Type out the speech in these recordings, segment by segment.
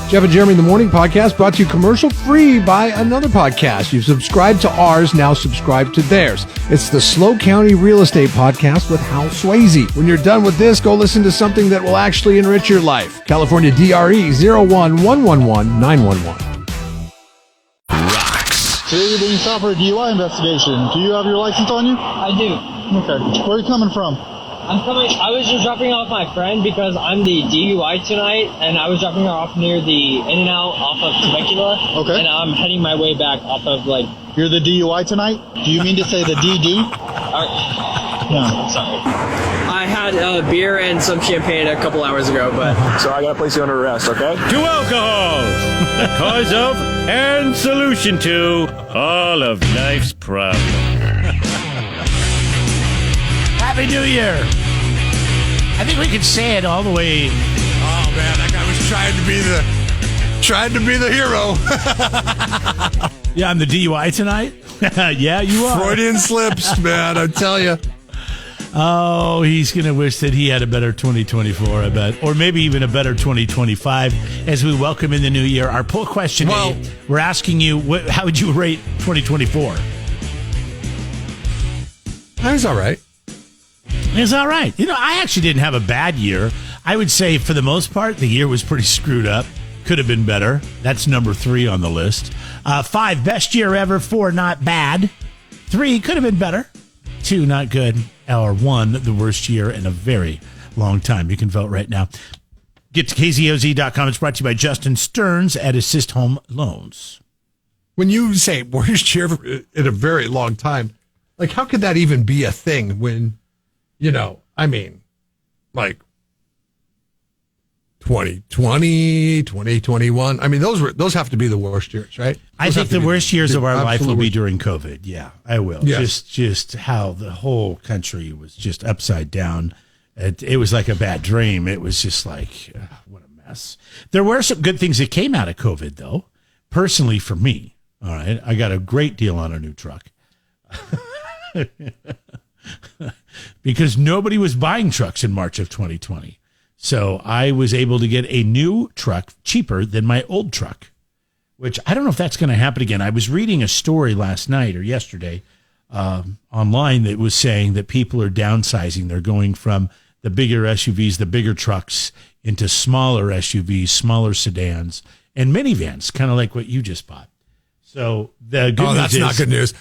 Jeff and Jeremy in the Morning podcast brought to you commercial free by another podcast. You've subscribed to ours, now subscribe to theirs. It's the Slow County Real Estate Podcast with Hal Swayze. When you're done with this, go listen to something that will actually enrich your life. California DRE 011119111. Today you're being stopped for a DUI investigation. Do you have your license on you? I do. Okay. Where are you coming from? I was just dropping off my friend because I'm the DUI tonight, and I was dropping her off near the In-N-Out off of Temecula. Okay. And I'm heading my way back off of, You're the DUI tonight? Do you mean to say the DD? No. Sorry. I had a beer and some champagne a couple hours ago, but... So I gotta place you under arrest, okay? To alcohol, the cause of and solution to all of life's problems. Happy New Year! I think we can say it all the way. Oh man, that guy was trying to be the hero. Yeah, I'm the DUI tonight. Yeah, you are. Freudian slips, man. I tell you. Oh, he's gonna wish that he had a better 2024, I bet, or maybe even a better 2025. As we welcome in the new year, our poll question: we're asking you, how would you rate 2024? That was all right. It's all right. You know, I actually didn't have a bad year. I would say, for the most part, the year was pretty screwed up. Could have been better. That's number 3 on the list. 5, best year ever. 4, not bad. 3, could have been better. 2, not good. Or 1, the worst year in a very long time. You can vote right now. Get to KZOZ.com. It's brought to you by Justin Stearns at Assist Home Loans. When you say worst year in a very long time, how could that even be a thing when... 2020, 2021. Those have to be the worst years, right? I think the worst years of our life will be during COVID. Yeah, I will. Yes. Just how the whole country was just upside down. It was like a bad dream. It was just like, what a mess. There were some good things that came out of COVID, though. Personally, for me, all right, I got a great deal on a new truck. Because nobody was buying trucks in March of 2020. So I was able to get a new truck cheaper than my old truck, which I don't know if that's going to happen again. I was reading a story last night or yesterday online that was saying that people are downsizing. They're going from the bigger SUVs, the bigger trucks, into smaller SUVs, smaller sedans, and minivans, kind of like what you just bought. So the good news that's is, not good news.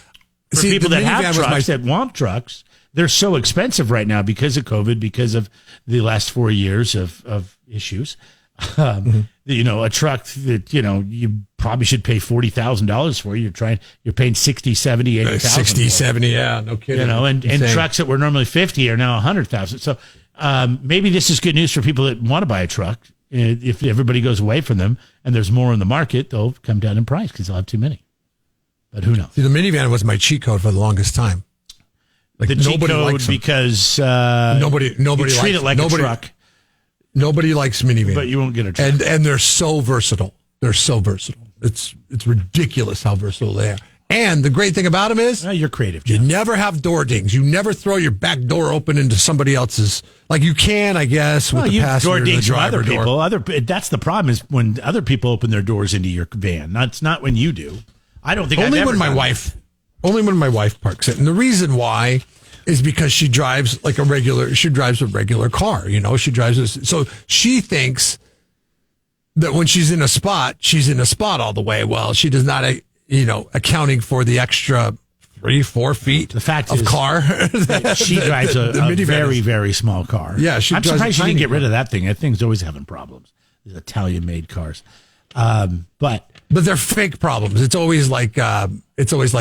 For people that have trucks, that want trucks, they're so expensive right now because of COVID, because of the last 4 years of issues. A truck that, you probably should pay $40,000 for. You're paying 60, 70, 80,000. 60, 70, yeah, no kidding. And trucks that were normally 50 are now 100,000. So maybe this is good news for people that want to buy a truck. If everybody goes away from them and there's more in the market, they'll come down in price because they'll have too many. But who knows? See, the minivan was my cheat code for the longest time. The cheat code because nobody treat it like a truck. Nobody likes minivans, but you won't get a truck. And they're so versatile. It's ridiculous how versatile they are. And the great thing about them is you're creative, Jeff. You Jeff. never have door dings. You never throw your back door open into somebody else's. You can, I guess, with the passenger door dings the from driver other door. people. That's the problem, is when other people open their doors into your van. It's not when you do. I don't think only when my wife parks it. And the reason why is because she drives a regular car, she drives this. So she thinks that when she's in a spot all the way. Well, she does not, accounting for the extra 3-4 feet the fact of is, car. She drives a very, very small car. Yeah, I'm surprised she didn't get rid of that thing. That thing's always having problems. These Italian-made cars. But they're fake problems. It's always like, it says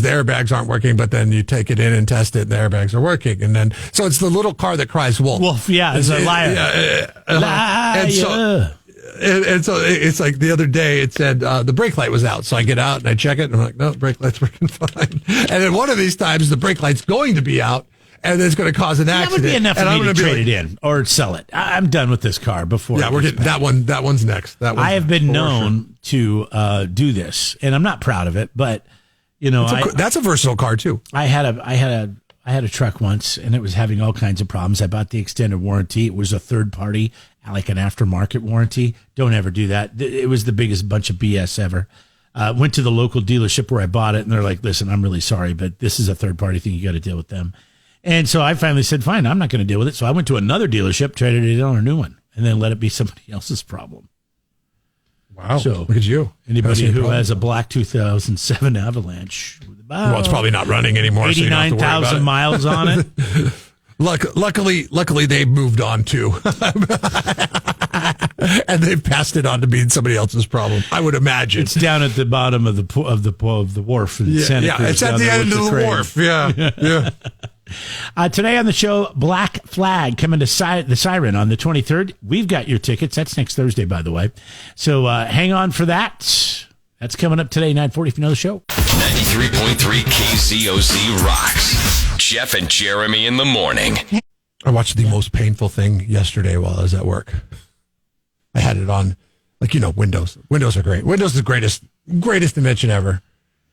the airbags aren't working, but then you take it in and test it, and the airbags are working. And then, so it's the little car that cries wolf. Wolf, yeah, it's a liar. Liar. And so it's like the other day it said the brake light was out. So I get out and I check it and I'm like, no, the brake light's working fine. And then one of these times the brake light's going to be out and it's going to cause an accident. That would be enough for me to trade it in or sell it. I'm done with this car before. Yeah, we're getting that one. That one's next. I have been known to do this, and I'm not proud of it, but that's a versatile car too. I had I had a truck once, and it was having all kinds of problems. I bought the extended warranty. It was a third party, like an aftermarket warranty. Don't ever do that. It was the biggest bunch of BS ever. Went to the local dealership where I bought it, and they're like, listen, I'm really sorry, but this is a third party thing. You got to deal with them. And so I finally said, fine, I'm not going to deal with it. So I went to another dealership, traded it on a new one, and then let it be somebody else's problem. Wow. So look at you. Anybody who has a black 2007 Avalanche, well, it's probably not running anymore. 89,000 miles on it. Luckily, they've moved on too, and they've passed it on to being somebody else's problem. I would imagine it's down at the bottom of the wharf in Santa Cruz. It's at the end of the wharf. Yeah. Today on the show, Black Flag coming to the Siren on the 23rd. We've got your tickets. That's next Thursday, by the way. So hang on for that. That's coming up today, 9:40 if you know the show. 93.3 KZOZ rocks. Jeff and Jeremy in the morning. I watched the most painful thing yesterday while I was at work. I had it on, Windows. Windows are great. Windows is the greatest invention ever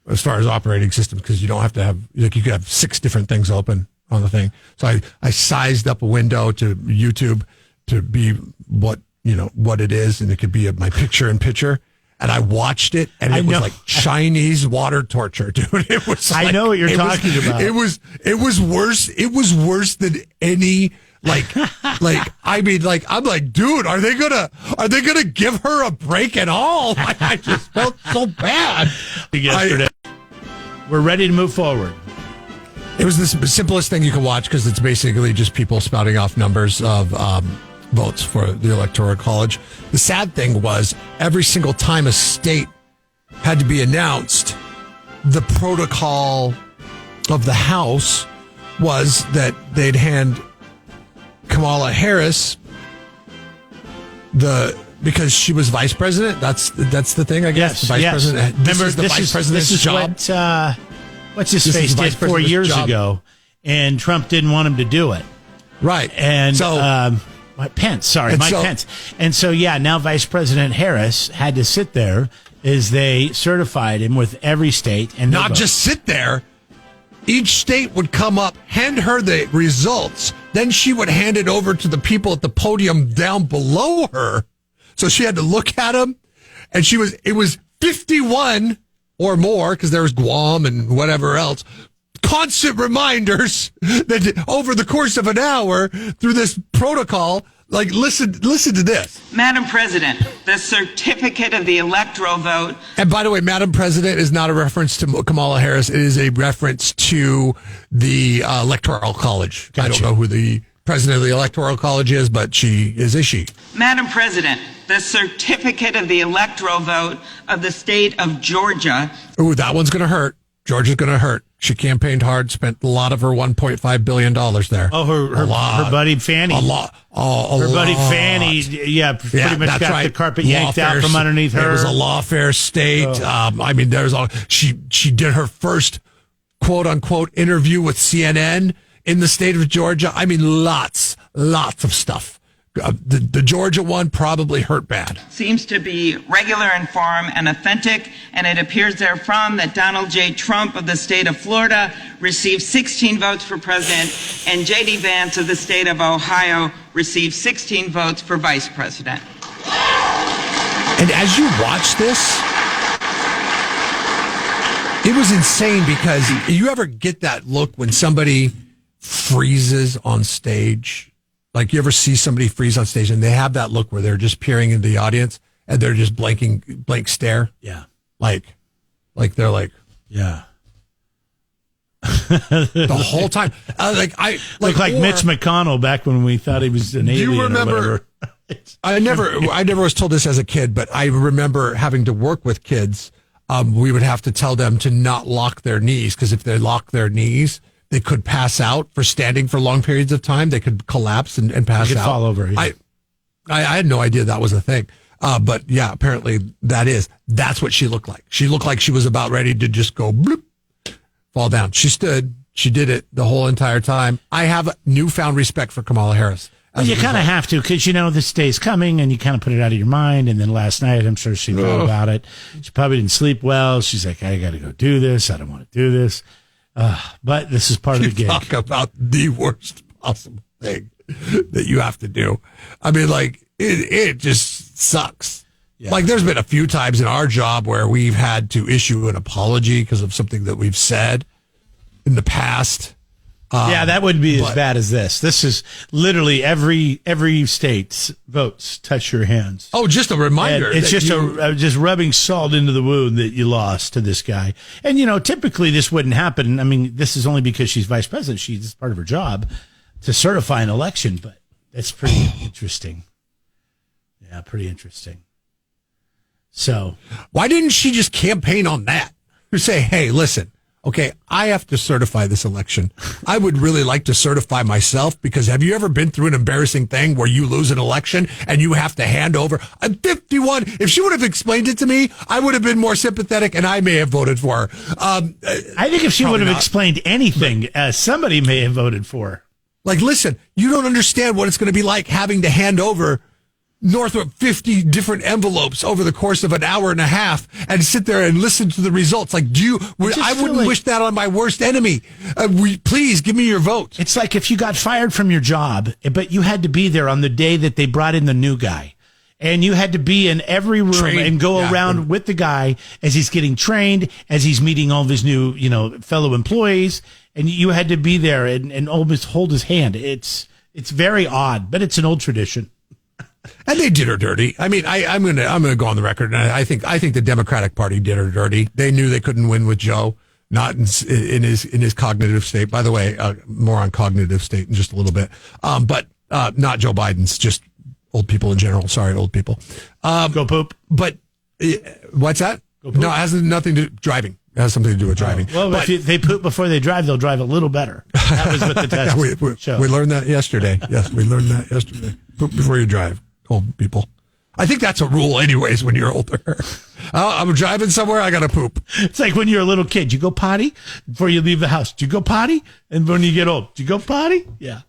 as far as operating systems, because you don't have to have, you could have 6 different things open on the thing. So I sized up a window to YouTube to be what it is, and it could be my picture-in-picture. And I watched it, and it was like Chinese water torture, dude. It was. I know what you're talking about. It was worse. It was worse than any. I'm like, dude, are they gonna give her a break at all? I just felt so bad yesterday. We're ready to move forward. It was the simplest thing you can watch, because it's basically just people spouting off numbers of votes for the Electoral College. The sad thing was, every single time a state had to be announced, the protocol of the House was that they'd hand Kamala Harris because she was vice president. That's the thing, I guess. Yes, the vice president. Remember, the vice president's job. What's his face did 4 years ago, and Trump didn't want him to do it. Right. And so, Mike Pence. And so, now Vice President Harris had to sit there as they certified him with every state. And not just sit there. Each state would come up, hand her the results. Then she would hand it over to the people at the podium down below her. So she had to look at them. And it was 51 or more, because there was Guam and whatever else. Constant reminders that over the course of an hour through this protocol, listen to this. Madam President, the certificate of the electoral vote. And by the way, Madam President is not a reference to Kamala Harris. It is a reference to the Electoral College. Gotcha. I don't know who the president of the Electoral College is, but she is a she. Madam President, the certificate of the electoral vote of the state of Georgia. Ooh, that one's going to hurt. Georgia's going to hurt. She campaigned hard, spent a lot of her $1.5 billion there. Oh, her buddy Fanny. A lot. Her buddy Fanny, pretty much got the carpet yanked out from underneath her. It was a lawfare state. She did her first quote unquote interview with CNN in the state of Georgia. I mean, lots of stuff. The Georgia one probably hurt bad. Seems to be regular in form and authentic, and it appears therefrom that Donald J. Trump of the state of Florida received 16 votes for president, and J.D. Vance of the state of Ohio received 16 votes for vice president. And as you watch this, it was insane, because you ever get that look when somebody freezes on stage? Like, you ever see somebody freeze on stage and they have that look where they're just peering into the audience and they're just blank stare? Yeah. Like they're like, yeah. The whole time. Look like Mitch McConnell back when we thought he was an alien. Do you remember? Or whatever. I never was told this as a kid, but I remember having to work with kids. We would have to tell them to not lock their knees, because if they lock their knees, they could pass out for standing for long periods of time. They could collapse and pass out. Fall over. Yeah. I had no idea that was a thing. But yeah, apparently that's what she looked like. She looked like she was about ready to just go bloop, fall down. She stood. She did it the whole entire time. I have newfound respect for Kamala Harris. Well, you kind of have to, because this day's coming, and you kind of put it out of your mind. And then last night, I'm sure she thought about it. She probably didn't sleep well. She's like, I got to go do this. I don't want to do this. But this is part of the gig. Talk about the worst possible thing that you have to do. I mean, like, it just sucks. Yeah. Like, there's been a few times in our job where we've had to issue an apology because of something that we've said in the past. Yeah, that wouldn't be as bad as this. This is literally every state votes touch your hands. Oh, just a reminder. And it's just just rubbing salt into the wound that you lost to this guy. And, typically this wouldn't happen. I mean, this is only because she's vice president. She's part of her job to certify an election, but that's pretty interesting. Yeah, pretty interesting. So why didn't she just campaign on that? Or say, hey, listen, okay, I have to certify this election. I would really like to certify myself, because have you ever been through an embarrassing thing where you lose an election and you have to hand over a 51? If she would have explained it to me, I would have been more sympathetic and I may have voted for her. I think if she would have explained anything, somebody may have voted for her. Like, listen, you don't understand what it's going to be like having to hand over north of 50 different envelopes over the course of an hour and a half and sit there and listen to the results. Like, I wouldn't wish that on my worst enemy. Please give me your vote. It's like if you got fired from your job, but you had to be there on the day that they brought in the new guy. And you had to be in every room and go around with the guy as he's getting trained, as he's meeting all of his new, fellow employees. And you had to be there and almost hold his hand. It's very odd, but it's an old tradition. And they did her dirty. I mean, I'm gonna go on the record, and I think the Democratic Party did her dirty. They knew they couldn't win with Joe, not in his cognitive state. By the way, more on cognitive state in just a little bit. But not Joe Biden's, just old people in general. Sorry, old people. Go poop. But what's that? No, it has nothing to driving. It has something to do with driving. Well, if they poop before they drive, they'll drive a little better. That was what the test showed. We learned that yesterday. Yes, we learned that yesterday. Poop before you drive, old people. I think that's a rule anyways when you're older. I'm driving somewhere, I got to poop. It's like when you're a little kid. You go potty before you leave the house. Do you go potty? And when you get old, do you go potty? Yeah.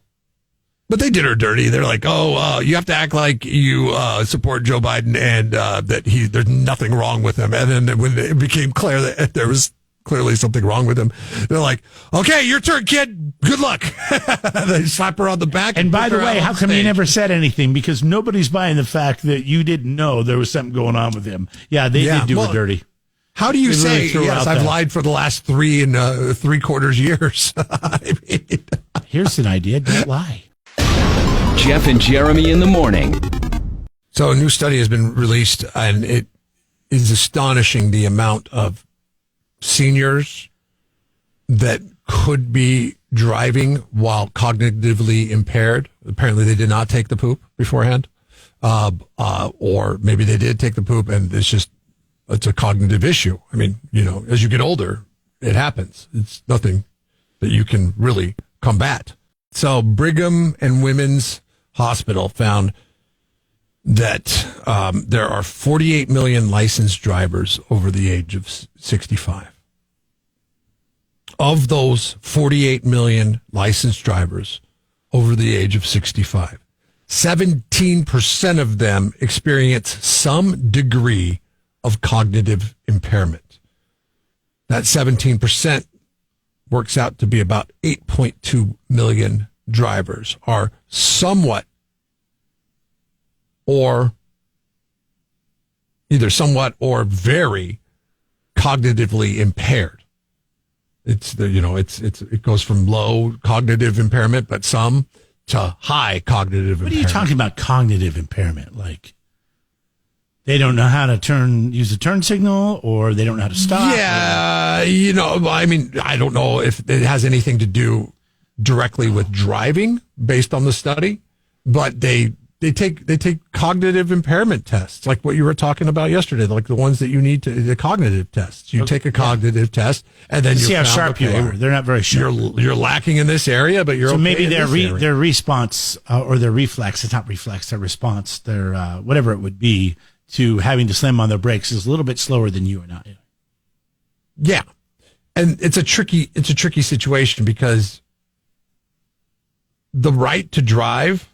But they did her dirty. They're like, you have to act like you support Joe Biden and that there's nothing wrong with him. And then when it became clear that there was clearly something wrong with him, they're like, okay, your turn, kid. Good luck. They slap her on the back. And by the way, how come you never said anything? Because nobody's buying the fact that you didn't know there was something going on with him. Yeah, they did do her dirty. How do you say, yes, I've lied for the last 3 3/4 years? I mean, here's an idea. Don't lie. Jeff and Jeremy in the morning. So a new study has been released, and it is astonishing the amount of seniors that could be driving while cognitively impaired. Apparently they did not take the poop beforehand. Or maybe they did take the poop and it's a cognitive issue. I mean, as you get older, it happens. It's nothing that you can really combat. So Brigham and Women's Hospital found that there are 48 million licensed drivers over the age of 65. Of those 48 million licensed drivers over the age of 65, 17% of them experience some degree of cognitive impairment. That 17% works out to be about 8.2 million drivers are somewhat or very cognitively impaired. It goes from low cognitive impairment, but some to high cognitive impairment. What are you talking about, cognitive impairment? Like they don't know how to use a turn signal, or they don't know how to stop? Yeah, I mean, I don't know if it has anything to do directly with driving based on the study, but they take cognitive impairment tests, like what you were talking about yesterday, like the ones that you need the cognitive tests. You take a cognitive test, and then you see how sharp you are. They're not very sharp. You're lacking in this area, but you're so okay maybe in their response or their reflex. It's not reflex. Their response. Their whatever it would be to having to slam on their brakes is a little bit slower than you and I. Yeah, and it's a tricky situation because the right to drive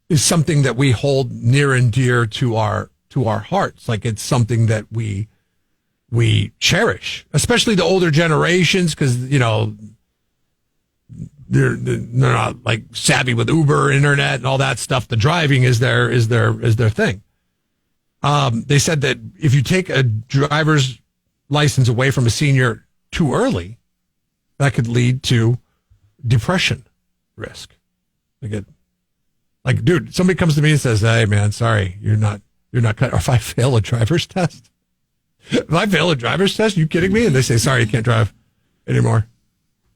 is something that we hold near and dear to our hearts. Like it's something that we we cherish, especially the older generations, because, they're not like savvy with Uber, internet, and all that stuff. The driving is their thing. They said that if you take a driver's license away from a senior too early, that could lead to depression risk. Like, dude, somebody comes to me and says, "Hey, man, sorry, you're not cut." Or if I fail a driver's test, you kidding me? And they say, "Sorry, you can't drive anymore."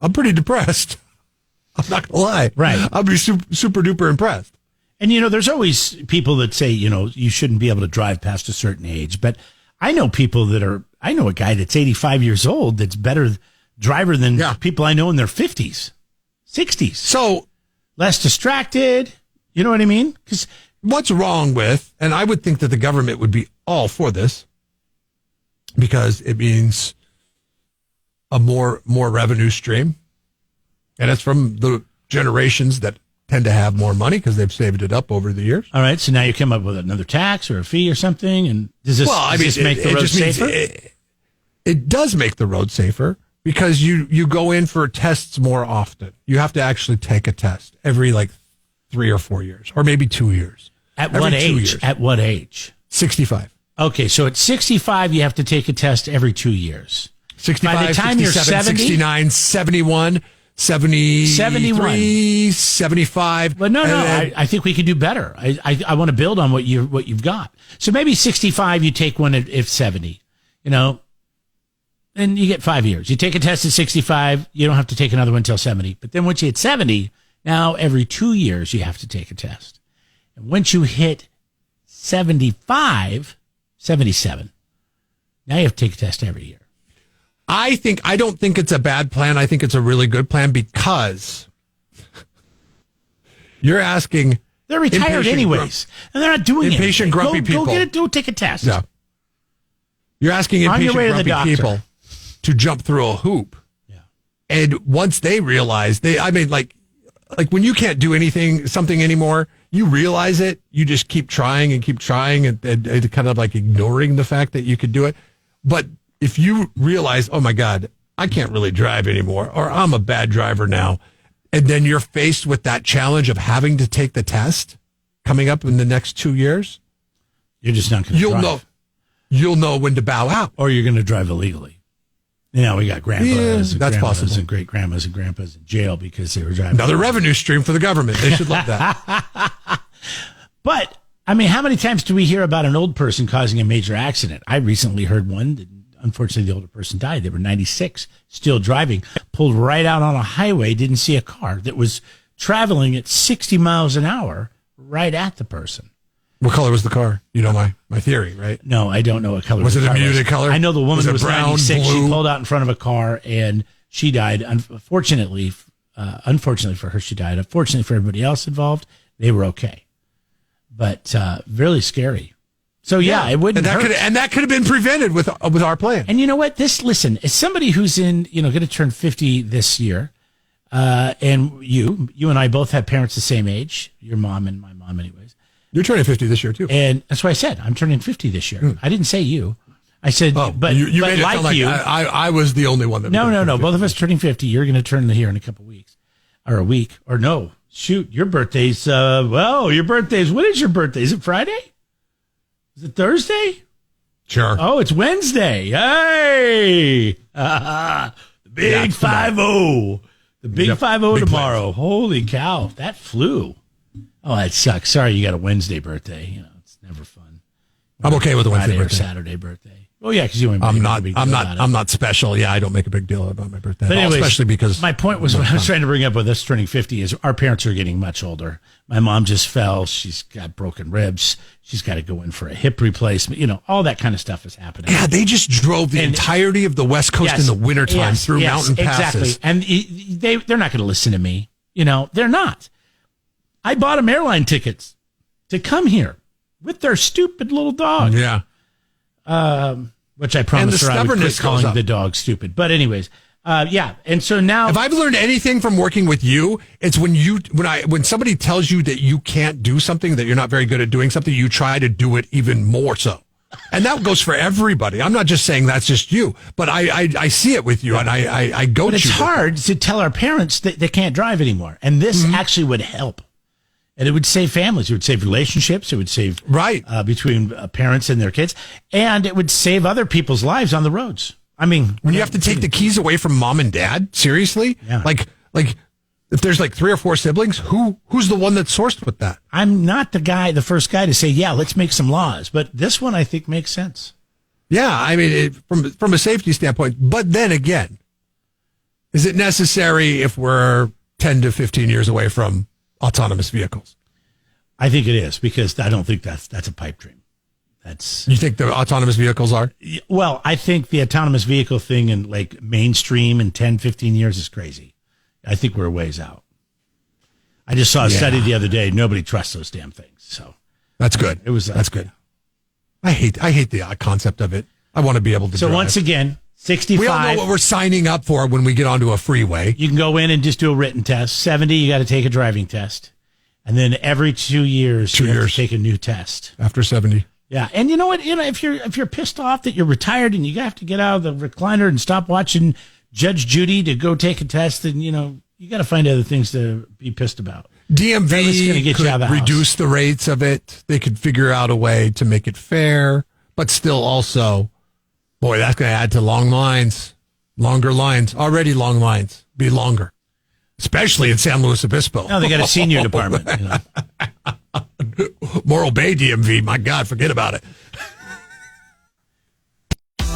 I'm pretty depressed. I'm not gonna lie. Right. I'll be super duper impressed. And, there's always people that say, you shouldn't be able to drive past a certain age. But I know I know a guy that's 85 years old that's better driver than people I know in their 50s, 60s. So less distracted. You know what I mean? Because what's wrong with, and I would think that the government would be all for this because it means a more revenue stream. And it's from the generations that tend to have more money because they've saved it up over the years. All right. So now you come up with another tax or a fee or something. And does this make the road safer? It does make the road safer because you go in for tests more often. You have to actually take a test every 3 or 4 years, or maybe 2 years. At what age? At what age? 65. Okay. So at 65, you have to take a test every 2 years. 65, by the time 67, you're 70, 69, 71, 73, 75. But no. I think we could do better. I want to build on what you've got. So maybe 65, you take one if 70, and you get 5 years. You take a test at 65, you don't have to take another one until 70. But then once you hit 70, now every 2 years you have to take a test. And once you hit 75, 77, now you have to take a test every year. I don't think it's a bad plan. I think it's a really good plan because you're asking. They're retired anyways, and they're not doing impatient, grumpy people. Go take a test. Yeah. You're asking impatient, grumpy people to jump through a hoop. Yeah. And once they realize like when you can't do something anymore, you realize it. You just keep trying and kind of like ignoring the fact that you could do it. But if you realize, oh my God, I can't really drive anymore, or I'm a bad driver now, and then you're faced with that challenge of having to take the test coming up in the next 2 years, you're just not going to drive. You'll know when to bow out. Or you're going to drive illegally. We got grandpas and that's grandmas possible. and great grandmas and grandpas in jail because they were driving. Another revenue stream for the government. They should love that. But, how many times do we hear about an old person causing a major accident? I recently heard one that, unfortunately, the older person died. They were 96, still driving, pulled right out on a highway, didn't see a car that was traveling at 60 miles an hour right at the person. What color was the car? You know my theory, right? No, I don't know what color was the it. car A muted color? I know the woman was brown, 96. blue? She pulled out in front of a car and she died. Unfortunately for her, she died. Unfortunately for everybody else involved, they were okay. But really scary. So it wouldn't hurt. And that could have been prevented with our plan. And you know what? Listen, as somebody who's going to turn 50 this year, and you and I both have parents the same age, your mom and my mom anyways. You're turning 50 this year too. And that's why I said I'm turning 50 this year. I didn't say you. I said, but you but made it like sound like you. I was the only one that. No. Both of us turning 50. You're going to turn here in a couple weeks, or a week, or no. Shoot, your birthday's. Your birthday's. What is your birthday? Is it Friday? Is it Thursday? Sure. Oh, it's Wednesday. Hey, the big 5-0. The big 5-0 tomorrow. Plans. Holy cow, that flew. Oh, that sucks. Sorry, you got a Wednesday birthday. It's never fun. I'm okay with a Wednesday Friday birthday. or Saturday birthday. Oh yeah, because you. I'm not special. Yeah, I don't make a big deal about my birthday. But anyways, especially because my point was what I was trying to bring up with us turning 50 is our parents are getting much older. My mom just fell. She's got broken ribs. She's got to go in for a hip replacement. All that kind of stuff is happening. Yeah, they just drove the entirety of the West Coast in the wintertime through mountain passes. Exactly. And they're not going to listen to me. They're not. I bought them airline tickets to come here with their stupid little dog. Yeah. Which I promised her I would quit calling the dog stupid. But anyways, and so now, if I've learned anything from working with you, it's when somebody tells you that you can't do something, that you're not very good at doing something, you try to do it even more so. And that goes for everybody. I'm not just saying that's just you, but I see it with you, and I go to you. But it's hard to tell our parents that they can't drive anymore. And this actually would help. And it would save families. It would save relationships. It would save between parents and their kids. And it would save other people's lives on the roads. I mean, when you have to take the keys away from mom and dad, seriously? Yeah. Like if there's like 3 or 4 siblings, who's the one that's sourced with that? I'm not the first guy to say, yeah, let's make some laws. But this one I think makes sense. Yeah, I mean, from a safety standpoint. But then again, is it necessary if we're 10 to 15 years away from autonomous vehicles? I think it is, because I don't think that's a pipe dream. You think the autonomous vehicles are? Well, I think the autonomous vehicle thing in like mainstream in 10, 15 years is crazy. I think we're a ways out. I just saw a study the other day. Nobody trusts those damn things. So that's good. That's good. I hate the concept of it. I want to be able to drive. Once again, 65. We all know what we're signing up for when we get onto a freeway. You can go in and just do a written test. 70, you got to take a driving test. And then every 2 years, you have to take a new test. After 70. Yeah. And you know what? If you're pissed off that you're retired and you have to get out of the recliner and stop watching Judge Judy to go take a test, then, you got to find other things to be pissed about. DMV could reduce the rates of it. They could figure out a way to make it fair, but still also, boy, that's going to add to long lines, longer lines, already long lines, be longer, especially in San Luis Obispo. No, they got a senior department. Morro Bay DMV, my God, forget about it.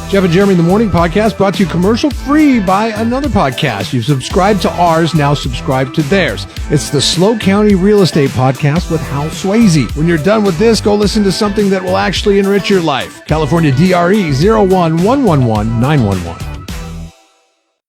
Jeff and Jeremy in the Morning podcast brought to you commercial free by another podcast. You've subscribed to ours, now subscribe to theirs. It's the Slow County Real Estate Podcast with Hal Swayze. When you're done with this, go listen to something that will actually enrich your life. California DRE 01111 911.